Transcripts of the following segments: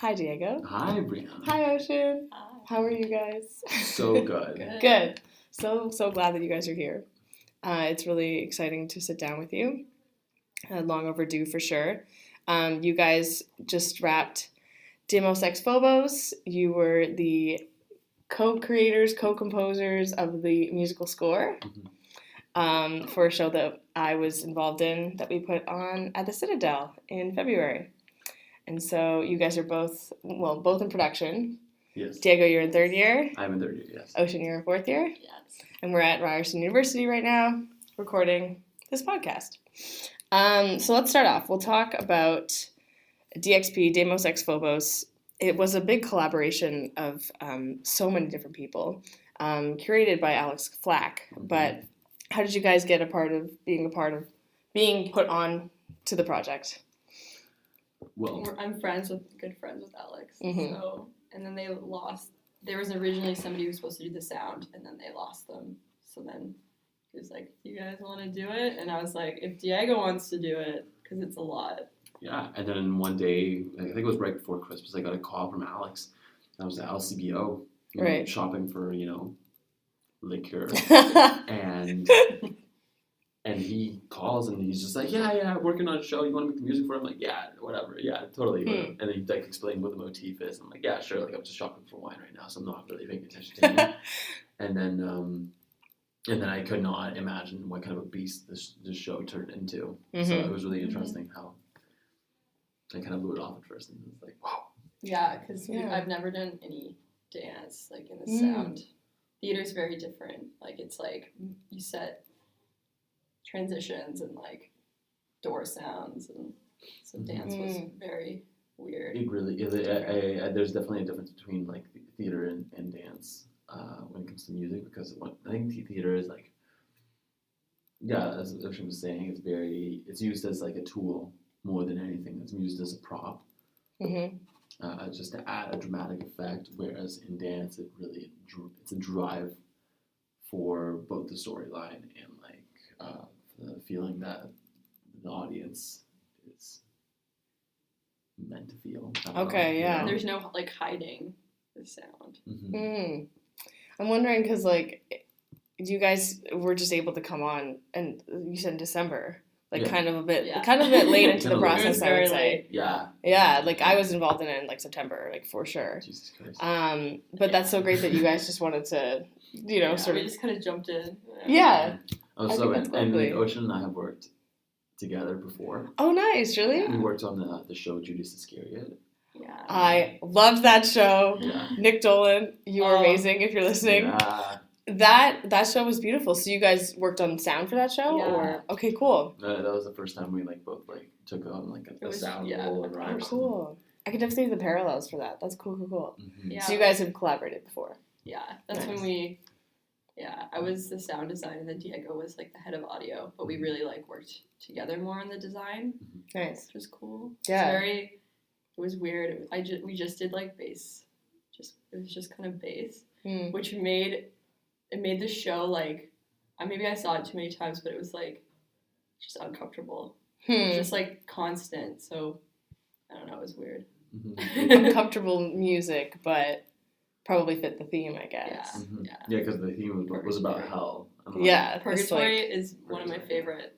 Hi, Diego. Hi, Brianna. Hi, Ocean. Hi. How are you guys? So good. Good. So glad that you guys are here. It's really exciting to sit down with you. Long overdue for sure. You guys just wrapped Deimos X Phobos. You were the co-creators, co-composers of the musical score for a show that I was involved in that we put on at the Citadel in February. And so you guys are both in production. Yes. Diego, you're in third year. I'm in third year, yes. Ocean, you're in fourth year. Yes. And we're at Ryerson University right now recording this podcast. So let's start off. We'll talk about DXP, Deimos X Phobos. It was a big collaboration of so many different people, curated by Flack. But how did you guys get being put on to the project? Well, I'm good friends with Alex. Mm-hmm. So, and then they lost. There was originally somebody who was supposed to do the sound, and then they lost them. So then he was like, "Do you guys want to do it?" And I was like, "If Diego wants to do it, because it's a lot." yeah. And then one day, I think it was right before Christmas, I got a call from Alex. I was at LCBO, Right. shopping for, liquor. And he calls and he's just like, yeah, working on a show. You want to make the music for it? I'm like, yeah, whatever. Yeah, totally. And then he explained what the motif is. I'm like, yeah, sure. I'm just shopping for wine right now, so I'm not really paying attention to him. And then I could not imagine what kind of a beast this show turned into. Mm-hmm. So it was really interesting how I kind of blew it off at first, and it was like, wow. Yeah, because I've never done any dance in the sound. Theater's very different. It's you set transitions and door sounds, and so dance was very weird. It really there's definitely a difference between theater and dance when it comes to music, because I think theater is as Ocean was saying, it's used as a tool more than anything. It's used as a prop, just to add a dramatic effect, whereas in dance it's a drive for both the storyline and the feeling that the audience is meant to feel. Okay, yeah. There's no hiding the sound. Mm-hmm. I'm wondering because you guys were just able to come on, and you said in December, kind of a bit late into the process. I would say. Yeah. Yeah, I was involved in it in September, for sure. Jesus Christ. But that's so great that you guys just wanted to, we just kind of jumped in. Yeah. Oh, so and Ocean and I have worked together before. Oh, nice! Really? We worked on the show Judas Iscariot. Yeah. I loved that show. Yeah. Nick Dolan, you were amazing. If you're listening, that show was beautiful. So you guys worked on sound for that show, or okay, cool. That was the first time we both took on a sound role and Ryerson. Cool. I could definitely see the parallels for that. That's cool. Mm-hmm. Yeah. So you guys have collaborated before. Yeah, that's when we. Yeah, I was the sound designer, and then Diego was the head of audio. But we really worked together more on the design. Nice, which was cool. Yeah, it was weird. We just did bass. It was just kind of bass, which made the show maybe I saw it too many times, but it was just uncomfortable. It was just constant. So I don't know. It was weird. Uncomfortable music, but probably fit the theme, I guess. Yeah, because the theme was about hell. Purgatory is one of my favorite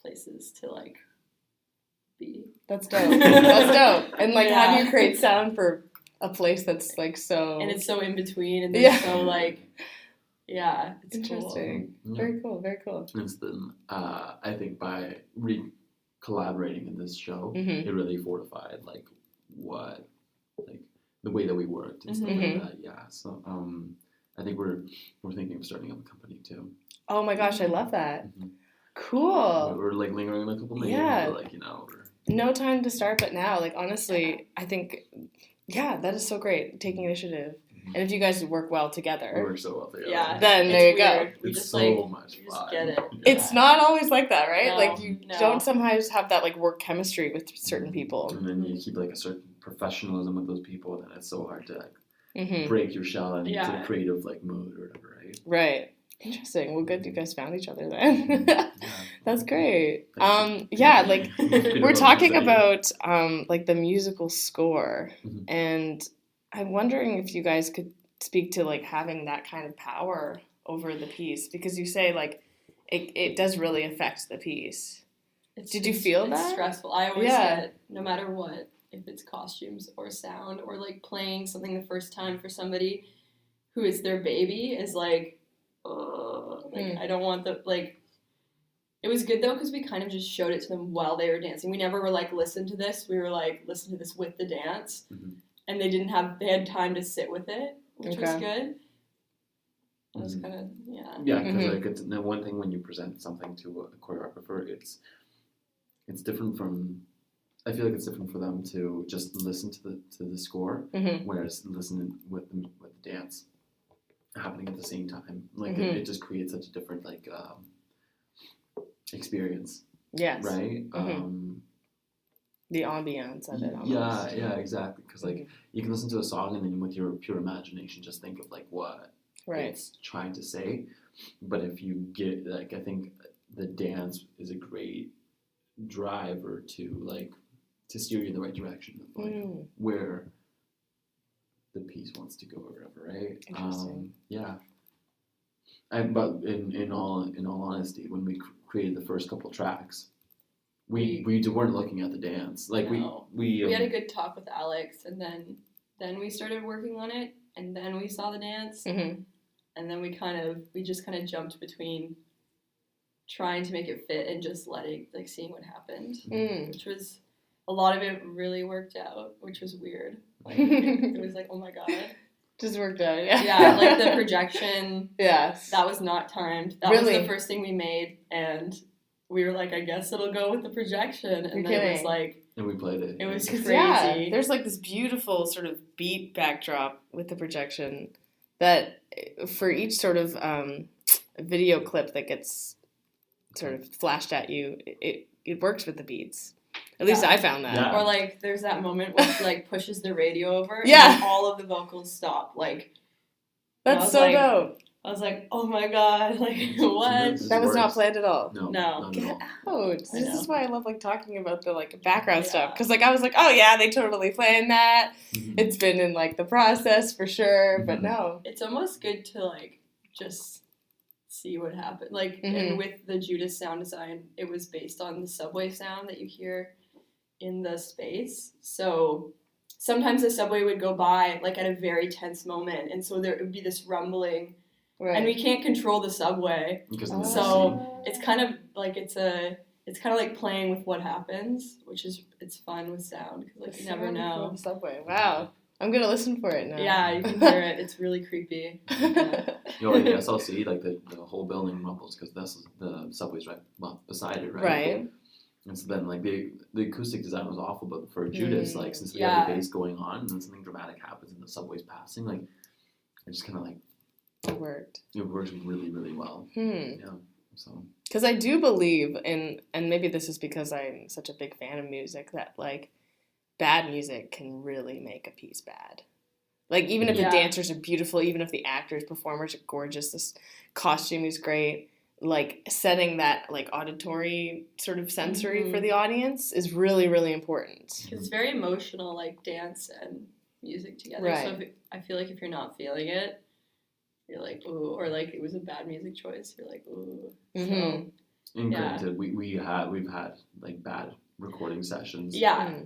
places to be. That's dope. That's dope. And how do you create sound for a place that's so? And it's so in between, and it's so it's interesting. Cool. Very cool. Very cool. And then I think by collaborating in this show, it really fortified what the way that we worked and stuff like that. Yeah. So I think we're thinking of starting up a company too. Oh my gosh, I love that. Cool. We're lingering on a couple names. Yeah. But, no time to start but now. Honestly, I think that is so great. Taking initiative. And if you guys work well together. We work so well together. Yeah. Then there you go. It's just so much fun. Just get it. It's not always like that, right? No, you don't sometimes have that work chemistry with certain people. And then you keep a certain professionalism with those people, and then it's so hard to break your shell into a creative mood or whatever, right? Right. Interesting. Well, good you guys found each other then. That's great. Thank Yeah, like you. we're talking about like the musical score, Mhm. and I'm wondering if you guys could speak to like having that kind of power over the piece, because you say like it does really affect the piece. Did you feel it's that? stressful. I always Yeah. get, no matter what, if it's costumes or sound or like playing something the first time for somebody who is their baby, is like, I don't want the, like, it was good though because we kind of just showed it to them while they were dancing. We never were like, listen to this. We were like, listen to this with the dance. Mhm. And they had time to sit with it, which was good. It was Mhm. kind of, yeah. Yeah, because like it's the one thing when you present something to a choreographer, it's different from. I feel like it's different for them to just listen to the score, whereas listening with the dance happening at the same time, like it just creates such a different like experience. Yes. Right. The ambiance of it. Yeah, exactly. Because like you can listen to a song and then with your pure imagination just think of like what it's trying to say, but if you get like, I think the dance is a great driver to steer you in the right direction of like where the piece wants to go or whatever, right? Interesting. Yeah. But in all honesty, when we created the first couple tracks, we weren't looking at the dance. Like we had a good talk with Alex, and then we started working on it, and then we saw the dance, and then we just kind of jumped between trying to make it fit and just seeing what happened, which was a lot of it really worked out, which was weird. Like it was like, oh my god. Just worked out, yeah. Yeah, like the projection. Yes. That was not timed. That was the first thing we made, and we were like, I guess it'll go with the projection. And then it was like... And we played it. It was crazy. Yeah, there's like this beautiful sort of beat backdrop with the projection that for each sort of video clip that gets sort of flashed at you, it works with the beats. At least I found that. Yeah. Or like there's that moment where she like pushes the radio over and then all of the vocals stop. Like that's so dope. I was like, oh my god, like what? That was not planned at all. No. Get out. This is why I love like talking about the like background stuff, because like I was like, oh yeah, they totally planned that. It's been in like the process for sure, but no. It's almost good to like just see what happened. Like and with the Judas sound design, it was based on the subway sound that you hear in the space. So sometimes the subway would go by like at a very tense moment, and so there would be this rumbling, and we can't control the subway. So it's kind of like it's kind of like playing with what happens, which is it's fun with sound because like you never know. The subway. Wow. I'm gonna listen for it now. Yeah, you can hear it. It's really creepy. Yeah. You know, like the SLC, like the whole building rumbles because that's the subway's right beside it, right? Right. And so then, like, the acoustic design was awful, but for Judas, like, since we have the bass going on and then something dramatic happens and the subway's passing, like, it just kind of, like... It worked. It works really, really well. Yeah, so... Because I do believe in, and maybe this is because I'm such a big fan of music, that, like, bad music can really make a piece bad. Like, even if the dancers are beautiful, even if the actors, performers are gorgeous, this costume is great... like setting that like auditory sort of sensory for the audience is really, really important. It's very emotional, like dance and music together. Right. So I feel like if you're not feeling it, you're like, ooh, or like it was a bad music choice, you're like, ooh. And granted, we've had like bad recording sessions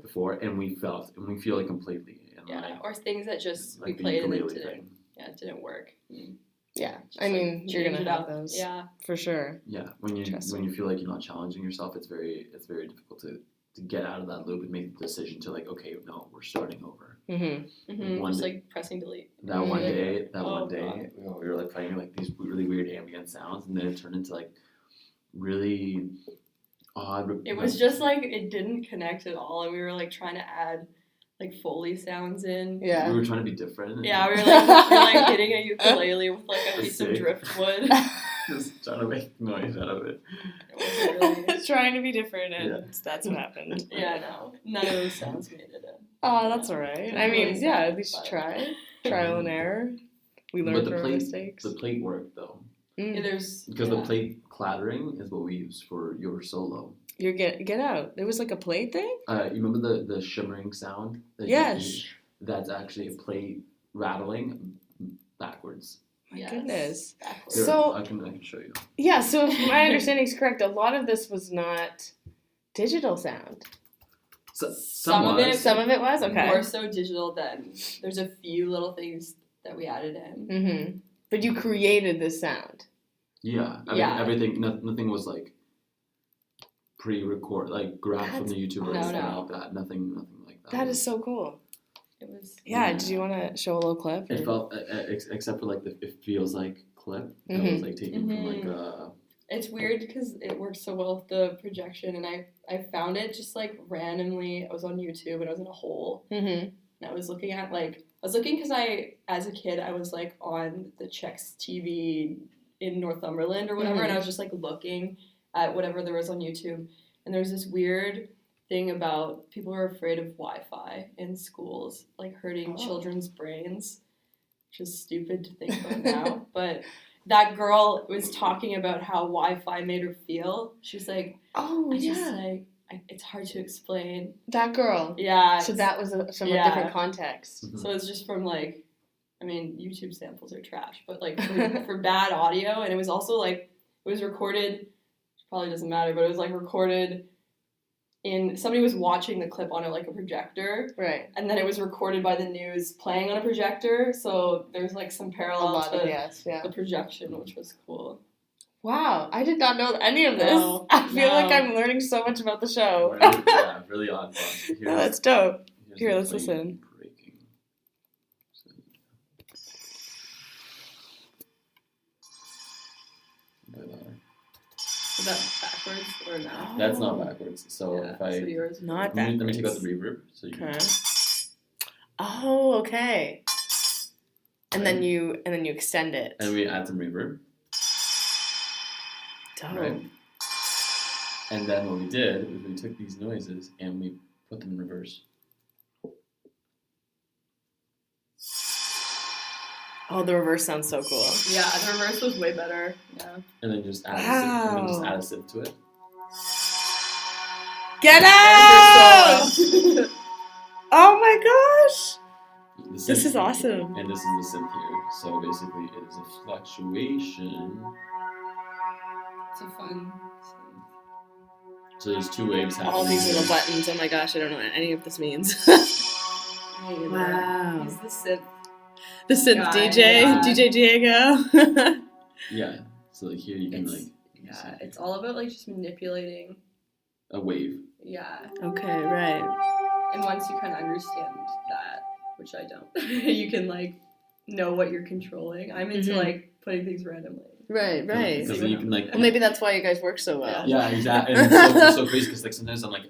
before, and we feel it completely. And, like, or things that just like we played and it didn't work. Yeah, I mean, you're gonna have those. Yeah, for sure. Yeah, when you feel like you're not challenging yourself, it's very difficult to get out of that loop and make the decision to like, okay, no, we're starting over. Just like pressing delete. That one day, we were like playing like these really weird ambient sounds, and then it turned into like really odd. It was just like it didn't connect at all, and we were like trying to add like Foley sounds in. Yeah. We were trying to be different. Yeah, we were like hitting a ukulele with like a piece of driftwood. Just trying to make noise out of it. It wasn't really... trying to be different, and that's what happened. Yeah, no. None of those sounds made it in. Oh, that's alright. I mean, at least you try. Trial and error. We learn from our mistakes. The plate work, though. Yeah, there's Because the plate clattering is what we use for your solo. You're get out. There was like a plate thing? You remember the shimmering sound? Yes. That's actually a plate rattling backwards. My goodness. Backwards. Here, So I can show you. yeah, so if my understanding is correct, a lot of this was not digital sound. So, Some of it was? Okay. more so digital than there's a few little things that we added in. Mm-hmm. But you created this sound. Yeah. I mean, everything, nothing was like pre-record, like grabbed from the YouTube or anything like that. Nothing like that. That is so cool. It was. Yeah, did you want to show a little clip? It felt, except for like it feels like clip that was like taken from like It's weird because it works so well with the projection, and I found it just like randomly. I was on YouTube and I was in a hole, and I was looking at because as a kid I was like on the Czechs TV in Northumberland or whatever, and I was just like looking at whatever there was on YouTube, and there was this weird thing about people are afraid of Wi-Fi in schools, like hurting children's brains, which is stupid to think about now, but. That girl was talking about how Wi-Fi made her feel. She's like, it's hard to explain. That girl. Yeah. So that was from a different context. So it's just from like, I mean, YouTube samples are trash, but like for bad audio, and it was also like, it was recorded, which probably doesn't matter, but it was like recorded somebody was watching the clip on it like a projector. Right. And then it was recorded by the news playing on a projector. So there's like some parallel to the projection, which was cool. Wow. I did not know any of this. No, I feel like I'm learning so much about the show. Really odd. Oh, that's dope. Here, let's listen. Is that backwards or not? That's not backwards. So if I so yours not let me take out the reverb. So you Oh, okay. And then you extend it. And we add some reverb. Dope. Right? And then what we did was we took these noises and we put them in reverse. Oh, the reverse sounds so cool. Yeah, the reverse was way better. Yeah. And then just add a synth to it. Get out! Oh my gosh! This is awesome. And this is the synth here. So basically it is a fluctuation. It's a fun synth. So there's two waves happening. All these little buttons. Oh my gosh, I don't know what any of this means. Wow. He's the synth. The synth DJ, DJ Diego. Yeah. So like here you can it's all about like just manipulating a wave. Yeah. Okay, right. And once you kind of understand that, which I don't, you can like know what you're controlling. I'm into like putting things randomly. Right. Because you can like. Well, maybe that's why you guys work so well. Yeah, exactly. And it's so crazy because like sometimes I'm like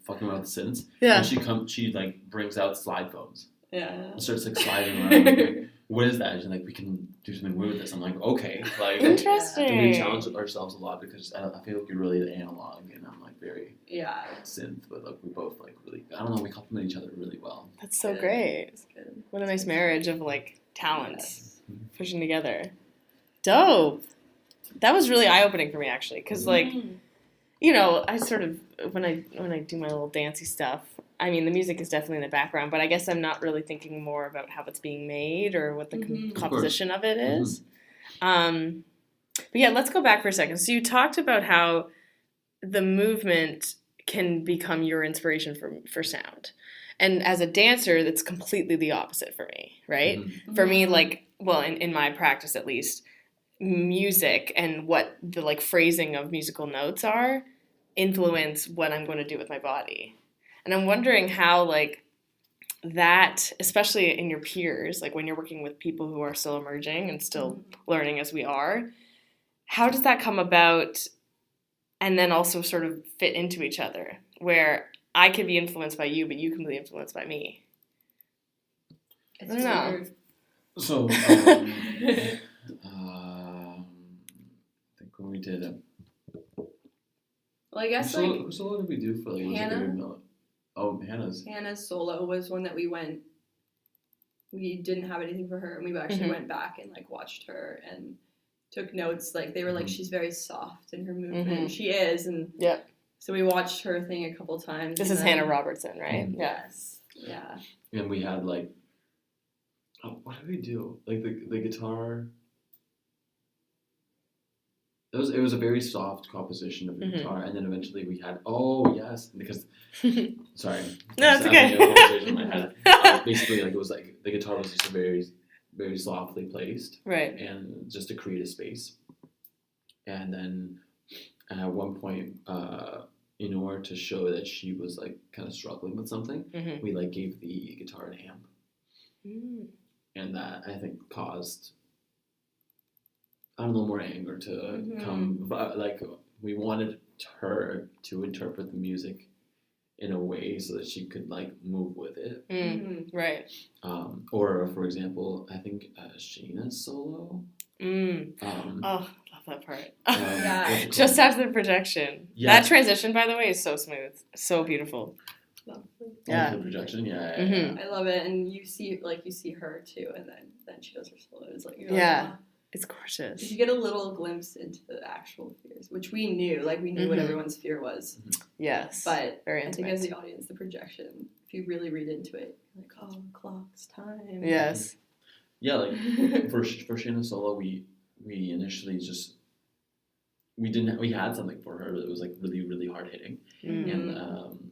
fucking around with the synths. Yeah. And she like brings out slide phones. Yeah. And starts like sliding around. Like, what is that? And like we can do something weird with this. I'm like, okay, like interesting. And we challenge ourselves a lot because I feel like you're really analog and I'm like very synth, but like we both like really I don't know, we complement each other really well. That's so great. Good. What a nice marriage of like talents pushing together. Dope. That was really eye opening for me actually, because like, you know, I sort of when I do my little dancey stuff. I mean, the music is definitely in the background, but I guess I'm not really thinking more about how it's being made or what the composition of it is. But yeah, let's go back for a second. So you talked about how the movement can become your inspiration for sound. And as a dancer, that's completely the opposite for me, right? Mm-hmm. For me, like, well, in my practice at least, music and what the like phrasing of musical notes are influence what I'm going to do with my body. And I'm wondering how, like, that, especially in your peers, like when you're working with people who are still emerging and still learning as we are, how does that come about and then also sort of fit into each other, where I can be influenced by you, but you can be influenced by me? I don't know. So, I think when we did it. Well, I guess so what did we do for like Hannah? Hannah's solo was one that we didn't have anything for her, and we actually went back and like watched her, and took notes. Like they were like, Mhm. she's very soft in her movement. Mhm. She is, and Yep. so we watched her thing a couple times. This and is then- Hannah Robertson, right? Mhm. Yeah. Yes. Yeah. And we had like, what did we do? Like the guitar. It was a very soft composition of the Mhm. guitar, and then eventually we had because sorry, No, it's I'm having okay. a conversation in my head. Basically, like it was like the guitar was just a very softly placed, Right. and just to create a space. And then at one point, in order to show that she was like kind of struggling with something, Mhm. we like gave the guitar an amp, Mm. and that I think caused a little more anger to Mhm. come. But like we wanted her to interpret the music in a way so that she could like move with it. Mm. Right. Or for example, I think Shayna's solo. Mm. Um, Oh, love that part. Yeah. what's it Just called? after the projection. Yeah. That transition, by the way, is so smooth. So beautiful. Yeah. The projection, yeah. Mhm. I love it, and you see her too, and then she does her solo. It's like you're Yeah. like, wow. It's gorgeous. You get a little glimpse into the actual fears, which we knew, like we knew what Mhm. everyone's fear was. Yes. But very I think intimate. as the audience, the projection, if you really read into it, you're like, oh, clock's time. Yes. Yeah, like for Shayna's solo, we initially just we had something for her that was like really hard hitting, Mm. and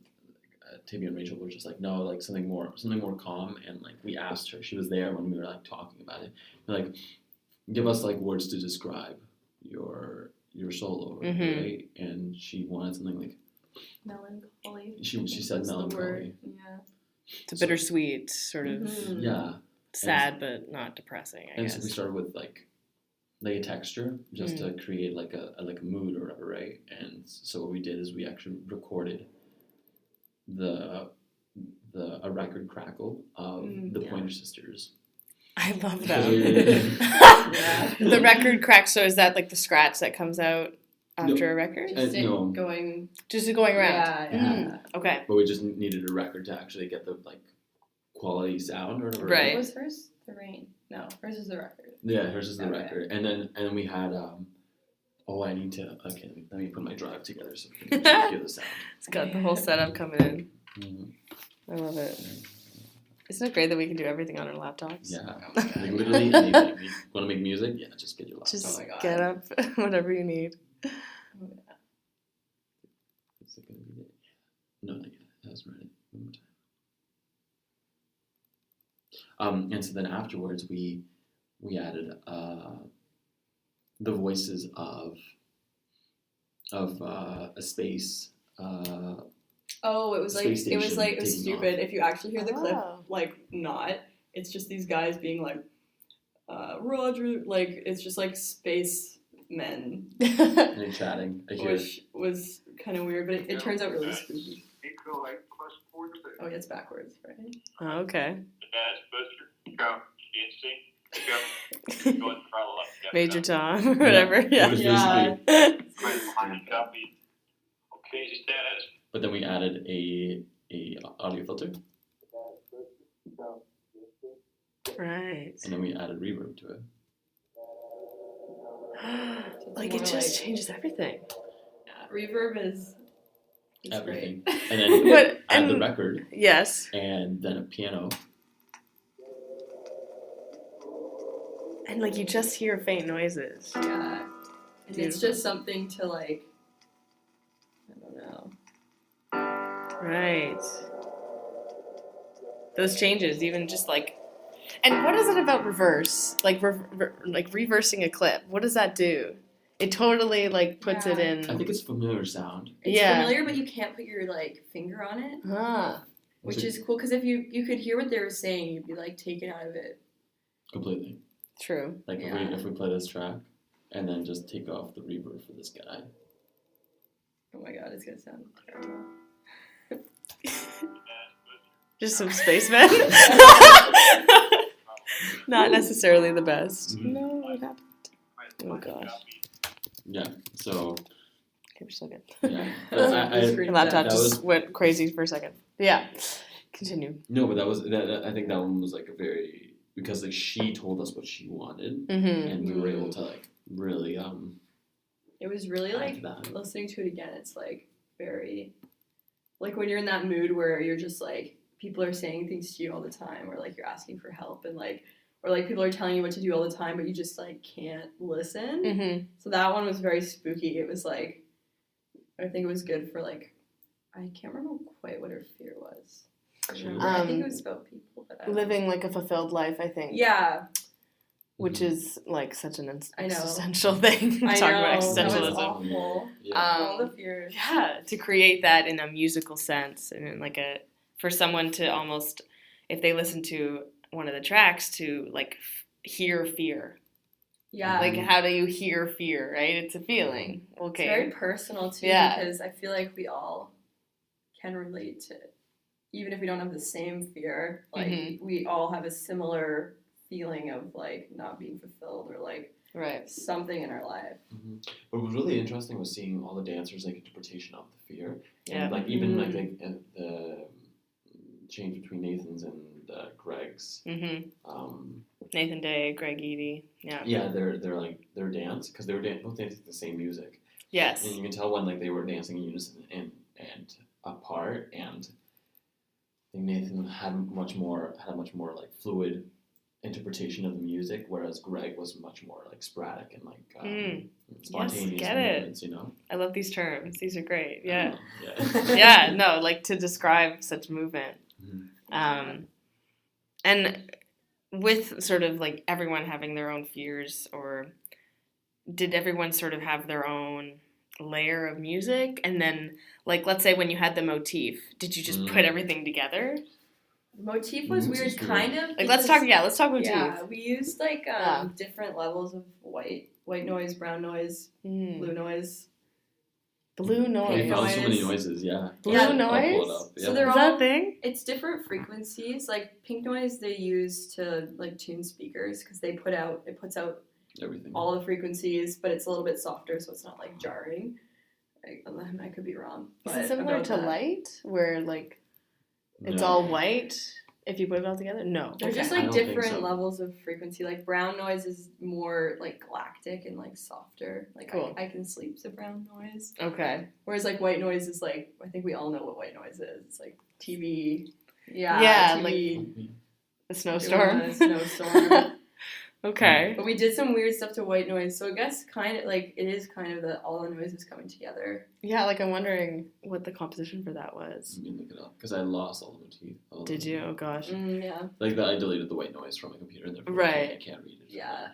Timmy and Rachel were just like, no, like something more calm, and like we asked her, she was there when we were like talking about it, and, like give us like words to describe your solo, Mhm. right? And she wanted something like Melancholy. she said That's the melancholy. word. Yeah. It's a bittersweet, sort of Mhm. Yeah, sad but not depressing, I and guess. so we started with like a texture just to create like a mood or whatever, right? And so what we did is we actually recorded a record crackle of the yeah. Pointer Sisters. I love Yeah. that. The record crack, so is that like the scratch that comes out after a record? Just it no. going. Just going around? Yeah. Okay. But we just needed a record to actually get the like quality sound or whatever. Right. What was hers? The Rain. No, hers is the record. Yeah, hers is the Okay. record, and then we had I need to let me put my drive together so we can hear the sound. It's got the whole setup coming in. Mhm. I love it. Isn't it great that we can do everything on our laptops? Yeah, like literally anything. You want to make music? Yeah, just get your laptop. Just Oh my God. get up, whatever you need. Oh, yeah. Is it gonna be it? No, not yet. That wasn't ready. One more time. And so then afterwards, we added the voices of a space. Oh, it was like Space it was station like it was taking stupid. off. If you actually hear the clip, Oh. like not, it's just these guys being like, Roger, like it's just like space men, And they're chatting. I hear. which was kind of weird, but it turns out really spooky. Oh, yeah, it's backwards, right? Oh, okay. Major Tom, or whatever. Yeah. Yeah. It was But then we added a audio filter, Right. and then we added reverb to it. Like more it just changes everything. Yeah, reverb is Everything. great. And then But- add the and- record, Yes. and then a piano. And like you just hear faint noises. Yeah, and it's Beautiful. just something to like, I don't know. Right. Those changes, even just like, and what is it about reverse? Like, like reversing a clip. What does that do? It totally like puts it Yeah. in. I think it's familiar sound. It's Yeah. familiar, but you can't put your like finger on it, Ah. which is cool because if you could hear what they were saying, you'd be like taken out of it. Completely. True. Like Yeah. if we play this track, and then just take off the reverb for this guy. Oh my god, it's gonna sound terrible. Just some spacemen. Not necessarily the best. Mhm. No, what happened? Oh gosh. Yeah. So Okay, we're still good. yeah. But My laptop that just was- went crazy for a second. Yeah. Continue. No, but that was that. I think that one was like a very because like she told us what she wanted, Mm-hmm. and we were able to like really It was really add like to that. listening to it again. It's like very like when you're in that mood where you're just like people are saying things to you all the time, or like you're asking for help, and like or like people are telling you what to do all the time, but you just like can't listen. Mm-hmm. So that one was very spooky. It was like I think it was good for like I can't remember quite what her fear was. I think it was about people, but I don't living know. like a fulfilled life, I think. Yeah, Which is like such an I know. existential thing. I Talk know about that was existentialism. awful. Yeah. All the fears. Yeah, to create that in a musical sense, and in like for someone to almost, if they listen to one of the tracks, to like hear fear. Yeah. Like, how do you hear fear, right? It's a feeling. Okay. It's very personal, too, Yeah. because I feel like we all can relate to it. Even if we don't have the same fear, like, we all have a similar feeling of, like, not being fulfilled or, like, right. something in our life. Mm-hmm. What was really interesting was seeing all the dancers' like interpretation of the fear, Yeah. and like even like the change between Nathan's and Greg's. Mm-hmm. Um, Nathan Day, Greg Eady. Yeah. Yeah, their dance, because they were both dancing the same music. Yes. And you can tell when like they were dancing in unison and apart, and I think Nathan had a much more like fluid interpretation of the music, whereas Greg was much more like sporadic and like spontaneous Yes, get it. movements, you know. I love these terms. These are great. Yeah. Yeah. Yeah, no, like to describe such movement. Mm-hmm. And with sort of like everyone having their own fears, or did everyone sort of have their own layer of music? And then, like, let's say when you had the motif, did you just put everything together? Motif was weird, kind of. Like, let's talk motif. Yeah, we used like different levels of white noise, brown noise, blue noise. Blue noise. We found so many noises, yeah. Blue Yeah, noise? I'll pull it up. So Yeah. they're Is all that a thing? It's different frequencies. Like pink noise, they use to like tune speakers because it puts out Everything. all the frequencies, but it's a little bit softer, so it's not like jarring. I could be wrong. Is But it similar about to that. light, where like it's No. all white if you put it all together? No. There's Okay. just I like don't think different so. levels of frequency. Like brown noise is more like galactic and like softer. Like Cool. I can sleep to brown noise. Okay. Whereas like white noise is like I think we all know what white noise is. It's like TV. Yeah. Yeah, TV. A snowstorm. A snowstorm. Okay. But we did some weird stuff to white noise, so I guess kind of like it is kind of that all the noises coming together. Yeah, like I'm wondering what the composition for that was. Let me look it up, because I lost all the motif. Did you? Oh gosh. Yeah. Like that, I deleted the white noise from my computer, and therefore Right. I can't read it. Yeah.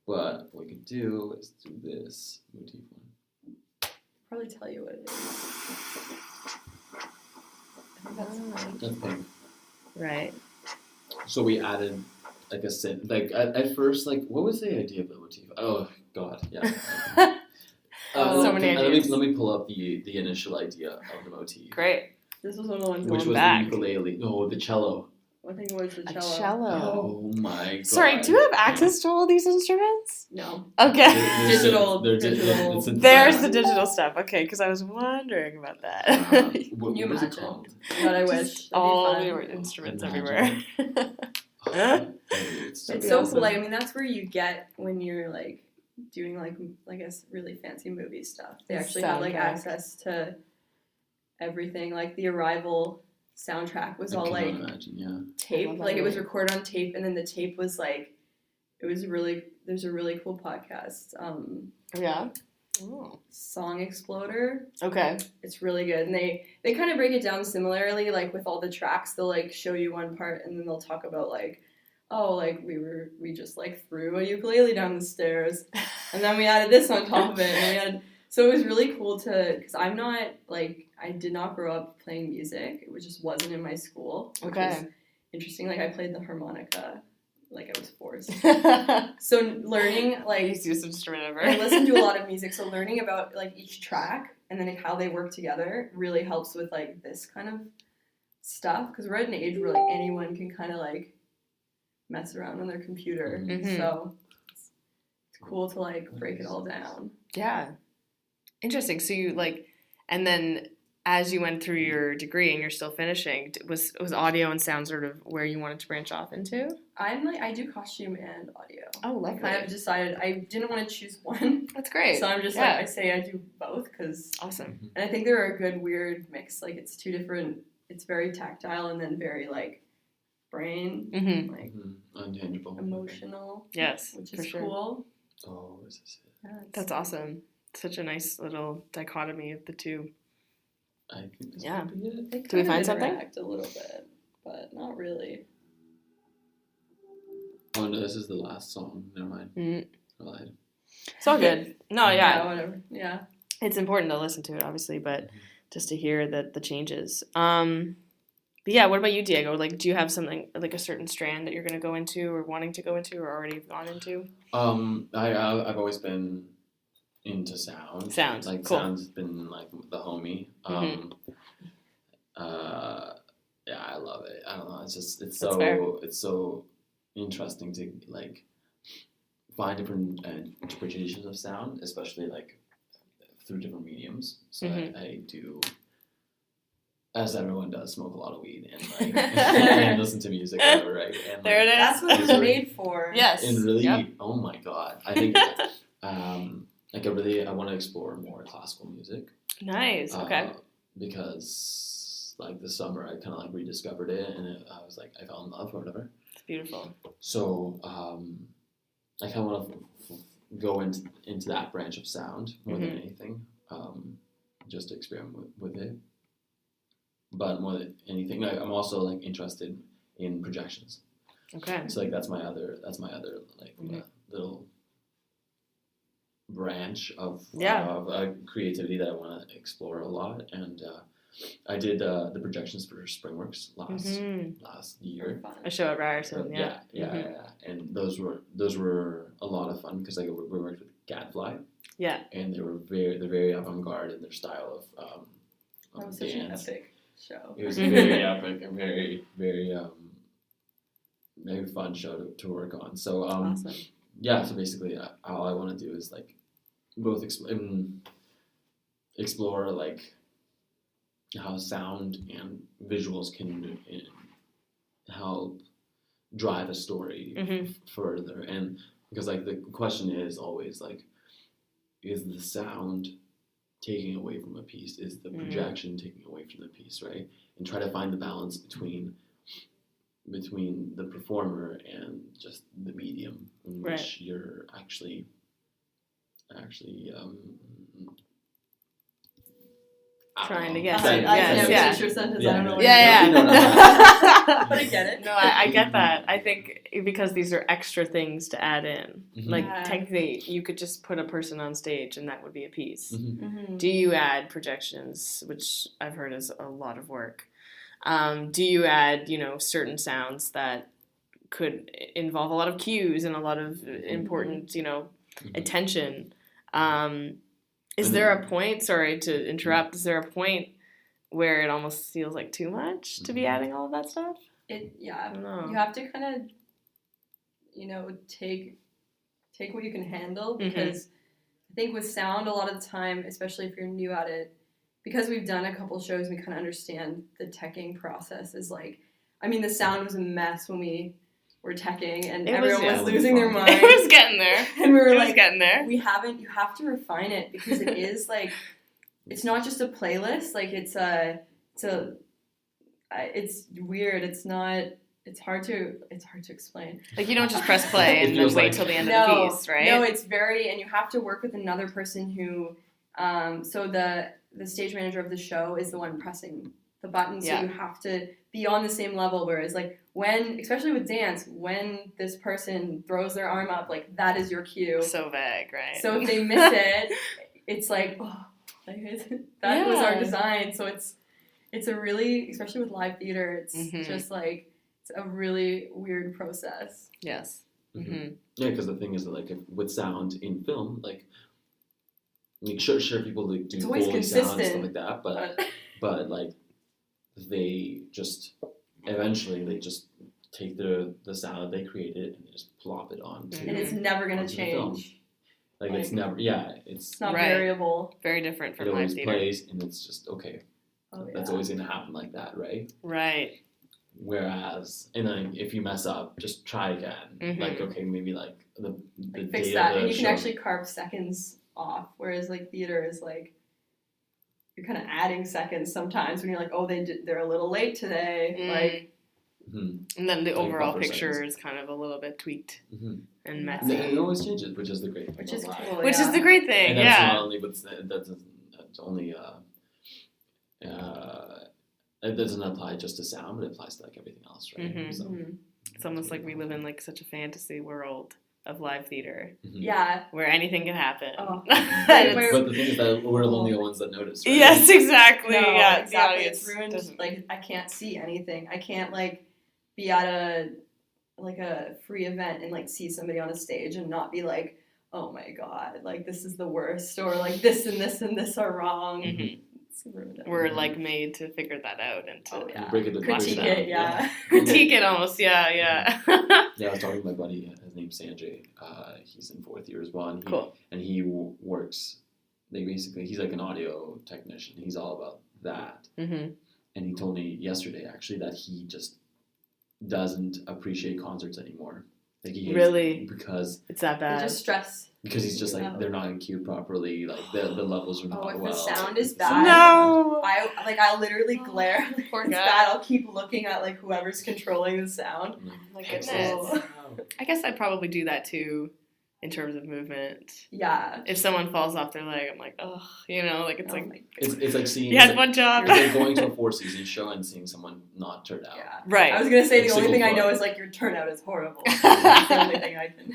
But what we could do is do this motif one. Probably tell you what it is. I think that's That's pink. Right. So we added like a synth. Like at first, like what was the idea of the motif? Oh God, yeah. So many ideas. Let me pull up the initial idea of the motif. Great. This was one of the ones Which going was back. the ukulele? No, the cello. I think it was the A cello. cello. Oh my God. Sorry, do you have access to all these instruments? No. Okay. Digital. There's the digital stuff. Okay, because I was wondering about that. What you was it imagine? called? But I Just wish. That'd be all fun. the instruments Imagine. everywhere. Oh, It's That'd be so awesome. cool. Like, I mean, that's where you get when you're like doing like I guess really fancy movie stuff. They The actually have like soundtrack. access to everything. Like the Arrival soundtrack was I all cannot like imagine, yeah. tape. love Like that it was movie. recorded on tape, and then the tape was like it was really. There's a really cool podcast, Yeah. Oh. Song Exploder. Okay. It's really good, and they kind of break it down similarly. Like with all the tracks, they'll like show you one part, and then they'll talk about like, oh, like we just like threw a ukulele down the stairs, and then we added this on top of it, and we had. So it was really cool because I'm not like I did not grow up playing music. It just wasn't in my school. Which Okay. was interesting. Like I played the harmonica, like I was forced. I So learning like Easiest instrument ever. I listen to a lot of music, so learning about like each track and then like, how they work together really helps with like this kind of stuff because we're at an age where like anyone can kind of like mess around on their computer. Mhm. So it's cool to like break it all down. Yeah. Interesting. So you like, and then as you went through your degree and you're still finishing, was audio and sound sort of where you wanted to branch off into? I do costume and audio. Oh, lovely. I kind of decided I didn't want to choose one. That's great. So I'm just I say I do both because awesome. And I think they're a good weird mix. Like it's two different. It's very tactile and then very like brain, like intangible, emotional. Yes, which is cool. Oh, this is it. Yeah, that's awesome. Such a nice little dichotomy of the two. I think this might be it. Do we find something? A little bit, but not really. Oh no, this is the last song. Never mind. I lied. It's all good. No, yeah. Whatever. Yeah. It's important to listen to it, obviously, but just to hear the changes. But yeah, what about you, Diego? Like, do you have something, like a certain strand that you're going to go into or wanting to go into or already gone into? I've always been into sound. Sound, like cool. Sound's been like the homie. Yeah, I love it. I don't know. It's so interesting to like find different interpretations of sound, especially like through different mediums. So I do, as everyone does, smoke a lot of weed and like and listen to music, whatever, right? And, there it is. That's what it's made for. Yes. And really, oh my god, I think like I want to explore more classical music. Nice. Okay. Because like this summer, I kind of like rediscovered it, and I was like, I fell in love or whatever. It's beautiful. So I kind of want to go into that branch of sound more than anything, just to experiment with it. But more than anything, like, I'm also like interested in projections. Okay. So like that's my other like little branch of creativity that I want to explore a lot. And I did the projections for Springworks last year. A show at Ryerson. Yeah. And those were a lot of fun because we worked with Gadfly. Yeah. And they're very avant-garde in their style of that was such an epic show. It was very epic and very very very fun show to work on. So awesome. Yeah. So basically, all I want to do is like both explore like how sound and visuals can help drive a story further. And because like the question is always like, is the sound taking away from a piece? Is the projection taking away from the piece, right? And try to find the balance between the performer and just the medium in which you're actually trying to get I yes. your sentence. Yeah. I don't know. But I get it. No, I get that. I think because these are extra things to add in. Like technically, you could just put a person on stage and that would be a piece. Do you add projections, which I've heard is a lot of work? Do you add, certain sounds that could involve a lot of cues and a lot of important, attention? Is there a point, sorry to interrupt, is there a point where it almost feels like too much to be adding all of that stuff? I don't know. You have to kind of, take what you can handle, because I think with sound a lot of the time, especially if you're new at it, because we've done a couple shows, we kind of understand the teching process is like, the sound was a mess when we were teching and everyone was losing their mind. It was getting there. And we were getting there. You have to refine it because it is like, it's not just a playlist. Like it's weird. It's hard to explain. Like you don't just press play and then wait till the end of the piece, right? No, it's and you have to work with another person who, so the stage manager of the show is the one pressing the button, so you have to be on the same level, whereas like when, especially with dance, when this person throws their arm up, like that is your cue. So vague, right? So if they miss it, it's like, that was our design. So it's a really, especially with live theater, it's just like, it's a really weird process. Yes. Yeah, because the thing is that like with sound in film, like sure people like do Foley sound and stuff like that, but like they just eventually they just take the sound that they created and they just plop it on and it's never gonna change. Like it's never it's not variable. Very different from live theater. Plays and it's just okay. That's always going to happen like that, right? Right. Whereas, and then if you mess up, just try again. Like, okay, maybe like the fix day that, of the and you show. can actually carve seconds off. Whereas like theater is like you're kind of adding seconds sometimes when you're like, oh, they're a little late today, like. And then the Like overall buffer picture seconds. is kind of a little bit tweaked and And messy. it always changes, which is the great thing. Which is about live. cool. Which is the great thing, And that's not only, but that's only it doesn't apply just to sound, but it applies to like everything else, right? So, it's almost like we live in like such a fantasy world of live theater. Yeah. Where anything can happen. Oh. But the thing is that we're only the ones that notice, right? Yes, exactly. No, yeah, exactly. the audience It's ruined. doesn't. Like I can't see anything. I can't like be at a free event and like see somebody on a stage and not be like, oh my god, like this is the worst, or like this and this and this are wrong. It's ruined. We're like made to figure that out and to break it, critique it. Yeah. critique it almost. Yeah. Yeah, I was talking to my buddy. His name's Sanjay. He's in 4th year as well. And he works. He's like an audio technician. He's all about that. And he told me yesterday actually that he just doesn't appreciate concerts anymore. Like he hates it because it's that bad. Just stress. Because he's just like they're not cued properly. Like the levels are not if well. the sound is bad. No. I'll literally glare. Poor it's guy. bad. I'll keep looking at like whoever's controlling the sound. Oh my goodness. I guess I'd probably do that too, in terms of movement. Yeah. If someone falls off their leg, I'm like, oh, like it's it's like seeing. You had one job. It's like going to a 4 Seasons show and seeing someone not turn out. Yeah. Right. I was gonna say Like the only thing I know is like your turnout is horrible. That's the only thing I can.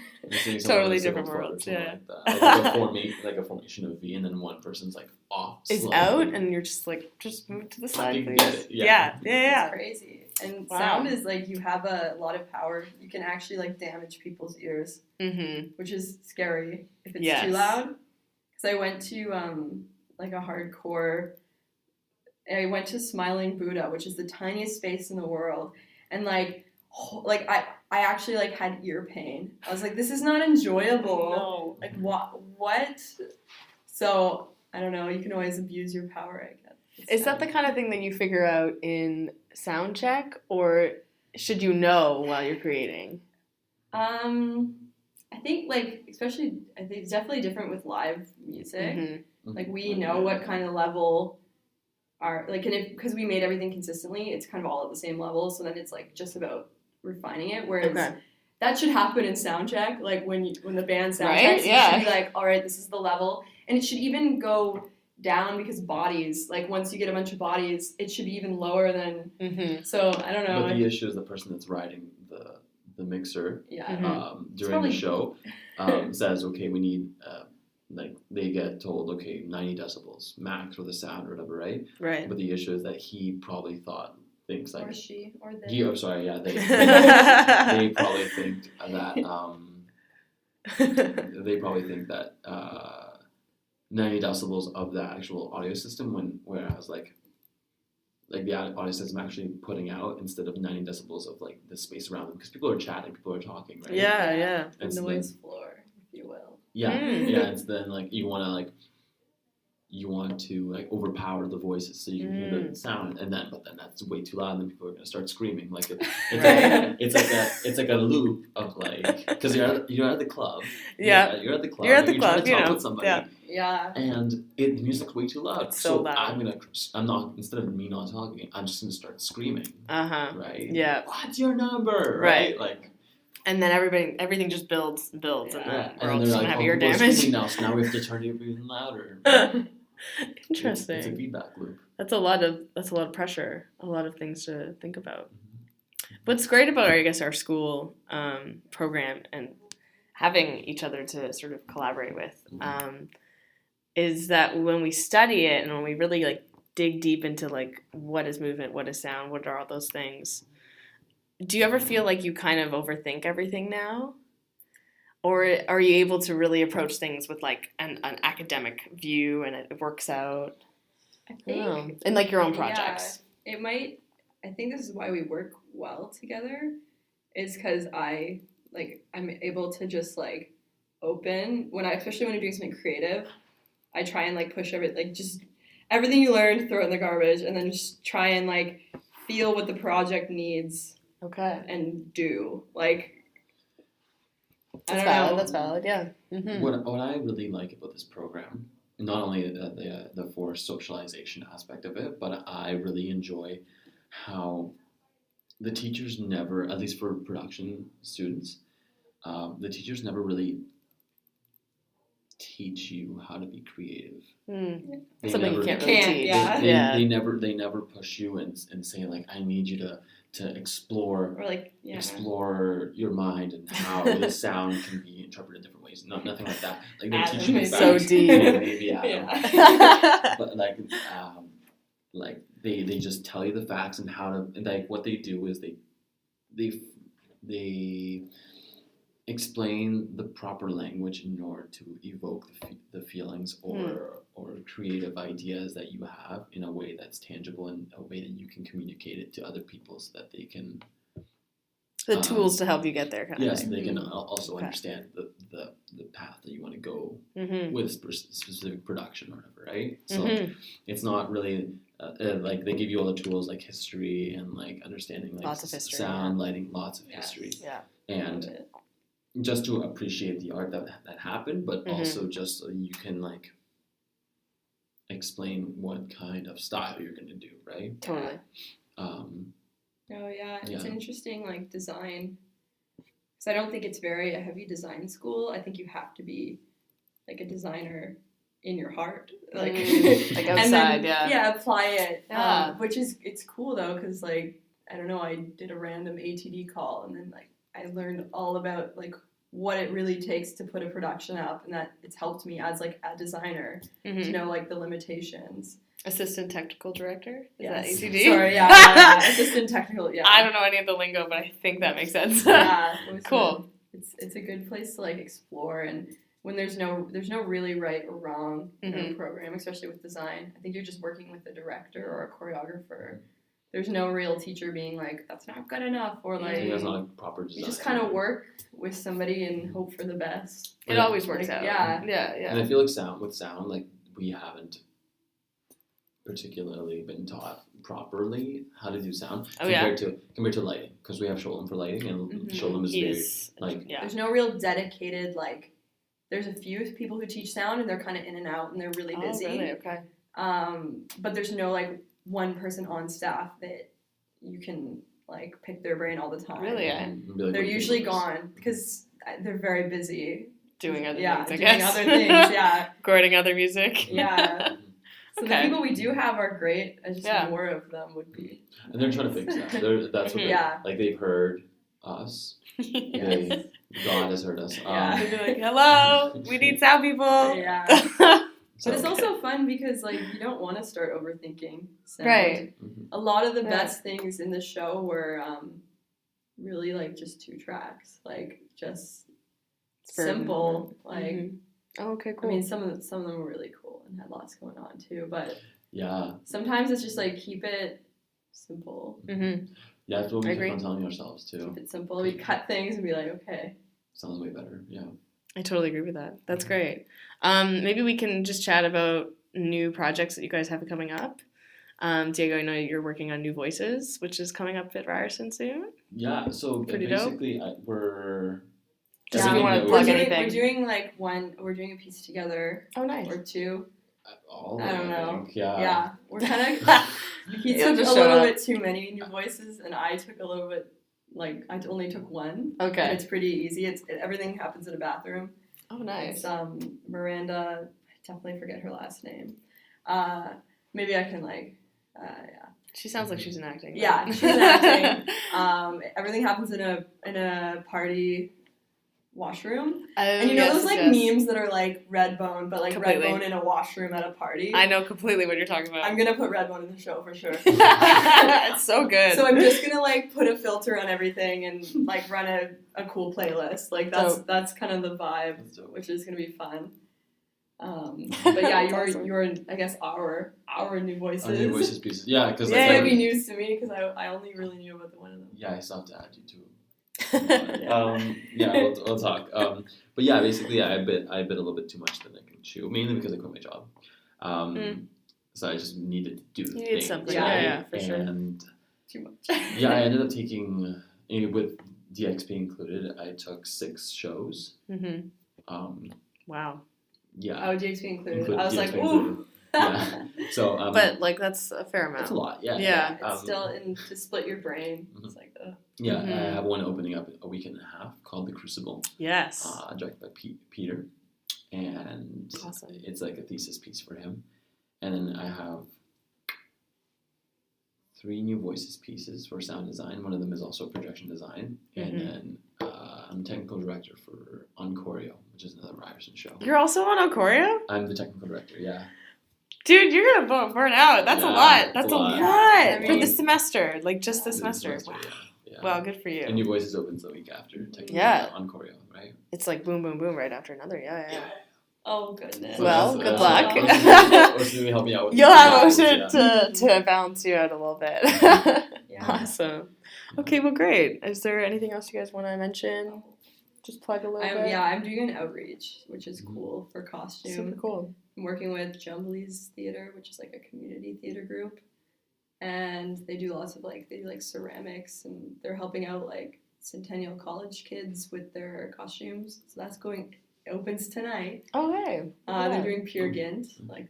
Totally different worlds. Yeah. Like a formation of V, and then one person's like off. Is out, and you're just like, just move to the side, please. Get it. Yeah. It's crazy. And sound is like you have a lot of power. You can actually like damage people's ears, which is scary if it's too loud. Because I went to like a hardcore. I went to Smiling Buddha, which is the tiniest space in the world, and like I actually like had ear pain. I was like, this is not enjoyable. No. Like what? So I don't know. You can always abuse your power, I guess. Is that the kind of thing that you figure out in sound check, or should you know while you're creating? I think like especially I think it's definitely different with live music. Like we know what kind of level are like, and because we made everything consistently, it's kind of all at the same level. So then it's like just about refining it. Whereas that should happen in sound check. Like when the band sound checks, you should be like, all right, this is the level, and it should even go down because bodies, like once you get a bunch of bodies, it should be even lower than. So I don't know. But the issue is the person that's riding the mixer during the show says, okay, we need like they get told, okay, 90 decibels max for the sound or whatever, right? Right. But the issue is that he probably thinks like or she or they. they probably think that they probably think that 90 decibels of the actual audio system whereas like the audio system actually putting out instead of 90 decibels of like the space around them, because people are chatting, people are talking, right? Yeah. The noise floor, if you will. Yeah, it's then like you want to like overpower the voices so you can hear the sound, but then that's way too loud, and then people are gonna start screaming. Like it's like a loop of like, because you're at the club. You're at the club. You're at the trying club. to talk with somebody. Yeah. And the music's way too loud. It's so loud. I'm not, instead of me not talking, I'm just gonna start screaming. Right. Yeah. What's your number? Right. Like. And then everything just builds, and then we're all they're just gonna have ear we're damage. now, so now we have to turn it even louder. Interesting. It's a feedback loop. That's a lot of pressure. A lot of things to think about. What's great about our school program and having each other to sort of collaborate with is that when we study it and when we really like dig deep into like what is movement, what is sound, what are all those things. Do you ever feel like you kind of overthink everything now? Or are you able to really approach things with like an academic view and it works out? I think. In like your own projects. Yeah, it might. I think this is why we work well together, is because I'm able to just like open especially when I'm doing something creative. I try and like push everything, like just everything you learned, throw it in the garbage, and then just try and like feel what the project needs. Okay. And do like. That's valid. That's valid. Yeah. Mm-hmm. What I really like about this program, not only the forced socialization aspect of it, but I really enjoy how the teachers never, at least for production students, the teachers never really teach you how to be creative. Something you can't really teach. They never push you and say like, I need you to explore or like explore your mind and how the sound can be interpreted in different ways. Nothing like that. Like they teach you so deep. Maybe but like they just tell you the facts and how to, and like what they do is they explain the proper language in order to evoke the feelings or creative ideas that you have in a way that's tangible and a way that you can communicate it to other people so that they can the tools to help you get there kind of thing. Yes, they can also understand the path that you want to go with specific production or whatever, right? So it's not really like they give you all the tools like history and like understanding like lots of history, sound, lighting, lots of history. Yeah. And just to appreciate the art that happened, but also just so you can like explain what kind of style you're going to do, right? Totally. It's interesting like design, because I don't think it's very a heavy design school. I think you have to be like a designer in your heart, like like outside, apply it. Which is it's cool though, because like I don't know, I did a random ATD call and then like I learned all about like what it really takes to put a production up, and that it's helped me as like a designer to know like the limitations. Assistant technical director? Is that ATD? Sorry, yeah. Assistant technical, I don't know any of the lingo, but I think that makes sense. Cool. It's a good place to like explore, and when there's no really right or wrong in a program, especially with design. I think you're just working with a director or a choreographer. There's no real teacher being like, that's not good enough, or like that's not a proper design. You just kind of work with somebody and hope for the best. It always works out. Yeah. And I feel like with sound, like we haven't particularly been taught properly how to do sound compared to lighting, because we have Sholem for lighting, and Sholem is very like there's no real dedicated like. There's a few people who teach sound and they're kind of in and out and they're really busy. Really? Okay. But there's no like one person on staff that you can like pick their brain all the time. Really? They're usually gone because they're very busy doing other things. I doing guess. Other things. Yeah. Recording other music. Yeah. So the people we do have are great. Just more of them would be. And they're trying to fix that. That's what like they've heard us. God has heard us. They'd be like, hello, we need sound people. Yeah. But it's also fun because like you don't want to start overthinking sound. Right. A lot of the best things in the show were really like just 2 tracks, like just simple. Like okay, cool. I mean, some of them were really cool and had lots going on too. But yeah, sometimes it's just like keep it simple. Yeah, that's what we keep on telling ourselves too. Keep it simple. We cut things and be like, okay. Sounds way better. Yeah. I totally agree with that. That's great. Maybe we can just chat about new projects that you guys have coming up. Diego, I know you're working on New Voices, which is coming up at Ryerson soon. Yeah, so pretty basically dope. We're just if you want to plug anything. We're doing a piece together. Oh, nice. Or 2. I don't know. Yeah. We're kind of. He took a little bit too many New Voices, and I took a little bit. Like I only took 1. Okay. And it's pretty easy. Everything happens in a bathroom. Oh, nice. It's Miranda. I definitely forget her last name. Maybe I can She sounds like she's an acting. Yeah, she's an acting. Everything happens in a party washroom. And you know those memes that are like Redbone, but like completely. Redbone in a washroom at a party? I know completely what you're talking about. I'm gonna put Redbone in the show for sure. It's so good. So I'm just gonna like put a filter on everything and like run a cool playlist. Like that's kind of the vibe, which is gonna be fun. But yeah, you're I guess our New Voices. New Voices pieces. Yeah, because it's gonna be news to me because I only really knew about the one of them. Yeah, I still have to add you too. We'll talk. But yeah, basically, I bit a little bit too much than I can chew, mainly because I quit my job. So I just needed to do the You thing. need something, yeah, for sure. And Too much. yeah, I ended up taking, with DXP included, I took 6 shows. Mm-hmm. Wow. Yeah. Oh, DXP included. Include I was like, DXP included. ooh. Yeah. So, But like that's a fair amount. it's a lot, yeah. Yeah. It's still to split your brain. It's like, Yeah, Mhm. I have one opening up a week and a half called The Crucible, Yes. directed by Peter, and Awesome. it's like a thesis piece for him. And then I have 3 new voices pieces for sound design. One of them is also projection design, and then I'm technical director for Oncorio, which is another Ryerson show. You're also on Oncorio? I'm the technical director, yeah. Dude, you're gonna burn out. That's a Yeah, lot. it's That's a a lot. lot I for mean- the semester. Like just the semester. Wow. Yeah. Wow, good for you. And new voices opens the week after. Technically, Yeah. Oncorio, right? It's like boom, boom, boom right after another. Yeah. oh goodness. Well, that's- good that's- luck. Ocean will help me out with You'll the have vowels, Ocean yeah. to balance you out a little bit. Yeah. Awesome. Okay, well, great. Is there anything else you guys want to mention? Just plug a little bit. I'm doing an outreach, which is cool for costume. Super cool. I'm working with Jumbly's Theater, which is like a community theater group, and they do lots of they do ceramics, and they're helping out Centennial College kids with their costumes. So that's it opens tonight. Oh, hey. They're doing Peer Gynt, I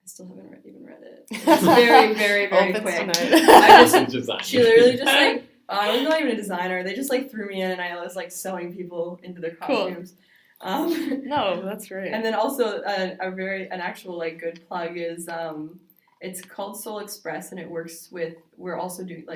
still haven't even read it. It's very, very, very Opens quick. tonight. She literally just I was not even a designer. They just threw me in, and I was sewing people into their costumes. No, that's great. And then also an actual good plug is it's called Soul Express, and it works with we're also doing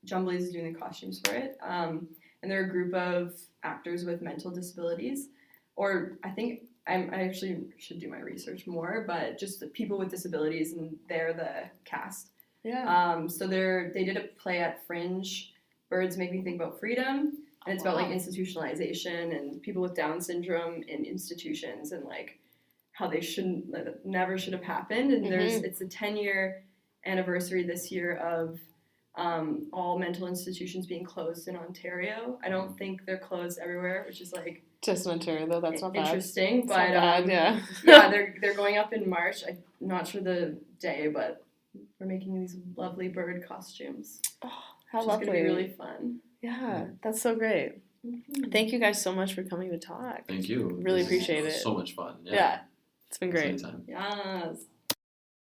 Jumbly's is doing the costumes for it, and they're a group of actors with mental disabilities, or I think I actually should do my research more, but just the people with disabilities, and they're the cast. Yeah. So they did a play at Fringe, Birds Make Me Think About Freedom, and it's about institutionalization and people with Down syndrome in institutions, and how they never should have happened. And it's the 10-year anniversary this year of all mental institutions being closed in Ontario. I don't think they're closed everywhere, which is Just in Ontario, though. That's not bad. interesting. It's But not bad, yeah. yeah, they're going up in March. I'm not sure the day, but we're making these lovely bird costumes. Oh, how which lovely. is gonna be really fun. Yeah, that's so great. Thank you guys so much for coming to talk. Thank you. Really This appreciate was it. So much fun. Yeah, it's been great. Anytime. Yes.